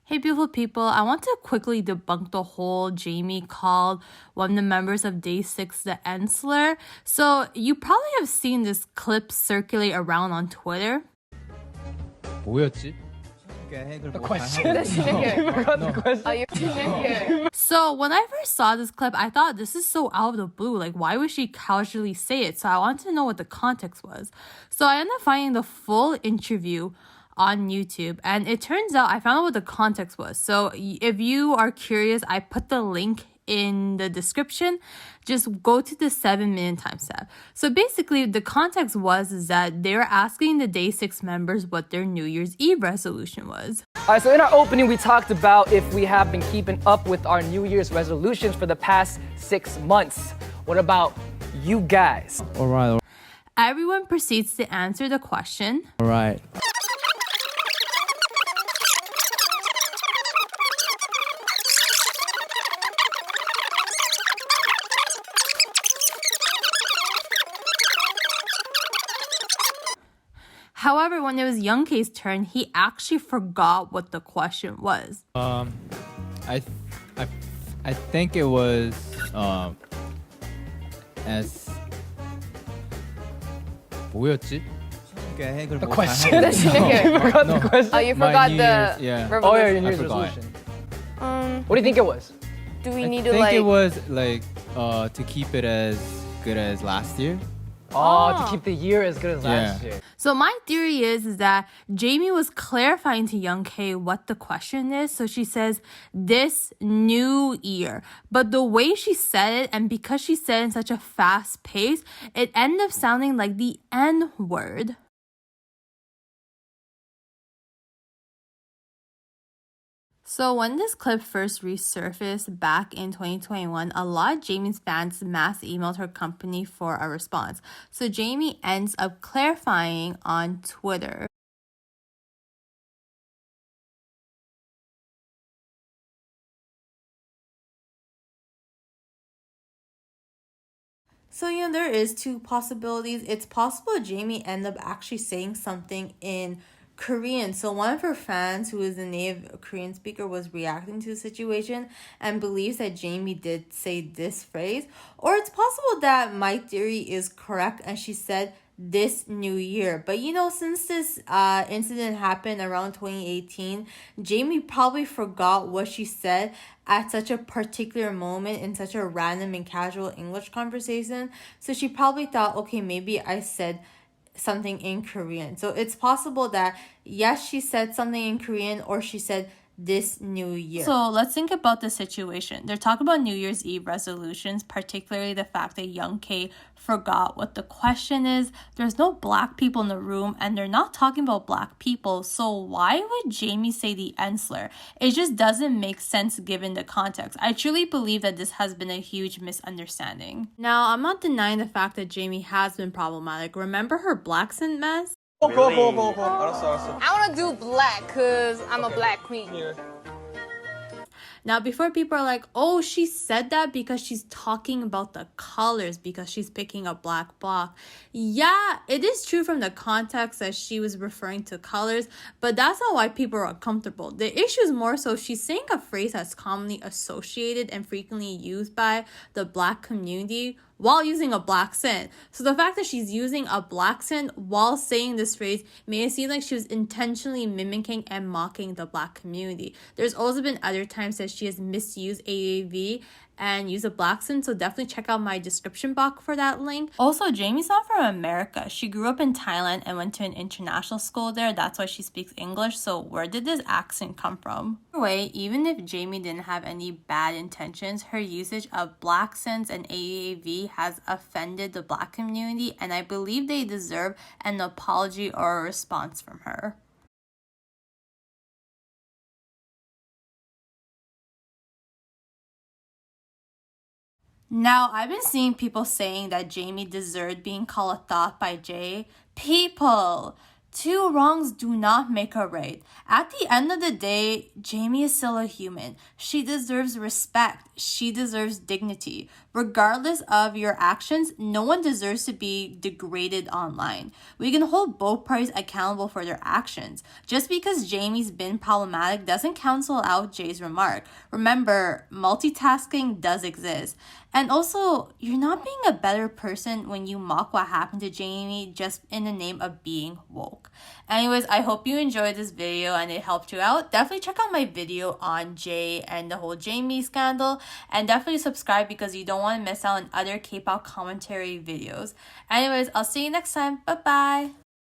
Hey beautiful people, I want to quickly debunk the whole Jamie called one of the members of Day 6 the N-Slur. So you probably have seen this clip circulate around on Twitter. 뭐였지? The question? So when I first saw this clip, I thought this is so out of the blue. Like, why would she casually say it? So I wanted to know what the context was. So I ended up finding the full interview on YouTube, and it turns out I found out what the context was. So if you are curious, I put the link in the description. Just go to the 7-minute timestamp. So basically the context was that they were asking the Day 6 members what their New Year's Eve resolution was. Alright, so in our opening we talked about if we have been keeping up with our New Year's resolutions for the past 6 months. What about you guys? Alright. Everyone proceeds to answer the question. Alright. However, when it was Young K's turn, he actually forgot what the question was. I think it was as 뭐였지? The question? You forgot the question? Oh, you forgot the yeah. revolution. Oh yeah, your New Year's I forgot. resolution. What do you think it was? Do we need I to think like? it was like to keep it as good as last year. Oh, to keep the year as good as last year. So my theory is that Jamie was clarifying to Young K what the question is. So she says, this new year. But the way she said it, and because she said it in such a fast pace, it ended up sounding like the N word. So when this clip first resurfaced back in 2021, a lot of Jamie's fans mass emailed her company for a response. So Jamie ends up clarifying on Twitter. So, there is two possibilities. It's possible Jamie ended up actually saying something in Korean. So one of her fans, who is a native Korean speaker, was reacting to the situation and believes that Jamie did say this phrase. Or it's possible that my theory is correct and she said this new year. But since this incident happened around 2018, Jamie probably forgot what she said at such a particular moment in such a random and casual English conversation. So she probably thought, okay, maybe I said something in Korean. So it's possible that yes, she said something in Korean, or she said this new year. So let's think about the situation. They're talking about New Year's Eve resolutions, particularly the fact that Young K forgot what the question is. There's no black people in the room and they're not talking about black people. So why would Jamie say the N-Slur? It just doesn't make sense given the context. I truly believe that this has been a huge misunderstanding. Now, I'm not denying the fact that Jamie has been problematic. Remember her Blaccent mess? Go. 알았어. I want to do black because I'm a black queen. Here. Now, before people are like, oh, she said that because she's talking about the colors, because she's picking a black block. Yeah, it is true from the context that she was referring to colors, but that's not why people are uncomfortable. The issue is more so she's saying a phrase that's commonly associated and frequently used by the black community while using a Blaccent. So the fact that she's using a Blaccent while saying this phrase made it seem like she was intentionally mimicking and mocking the black community. There's also been other times that she has misused AAV and used a Blaccent, so definitely check out my description box for that link. Also, Jamie's not from America. She grew up in Thailand and went to an international school there. That's why she speaks English. So where did this accent come from? Either way, even if Jamie didn't have any bad intentions, her usage of Blaccents and AAV has offended the black community, and I believe they deserve an apology or a response from her. Now, I've been seeing people saying that Jamie deserved being called a thought by Jay. People, Two wrongs do not make a right. At the end of the day, Jamie is still a human. She deserves respect. She deserves dignity. Regardless of your actions, no one deserves to be degraded online. We can hold both parties accountable for their actions. Just because Jamie's been problematic doesn't cancel out Jay's remark. Remember, multitasking does exist. And also, you're not being a better person when you mock what happened to Jamie just in the name of being woke. Anyways, I hope you enjoyed this video and it helped you out. Definitely check out my video on Jay and the whole Jamie scandal. And definitely subscribe because you don't want to miss out on other K-pop commentary videos. Anyways, I'll see you next time. Bye-bye.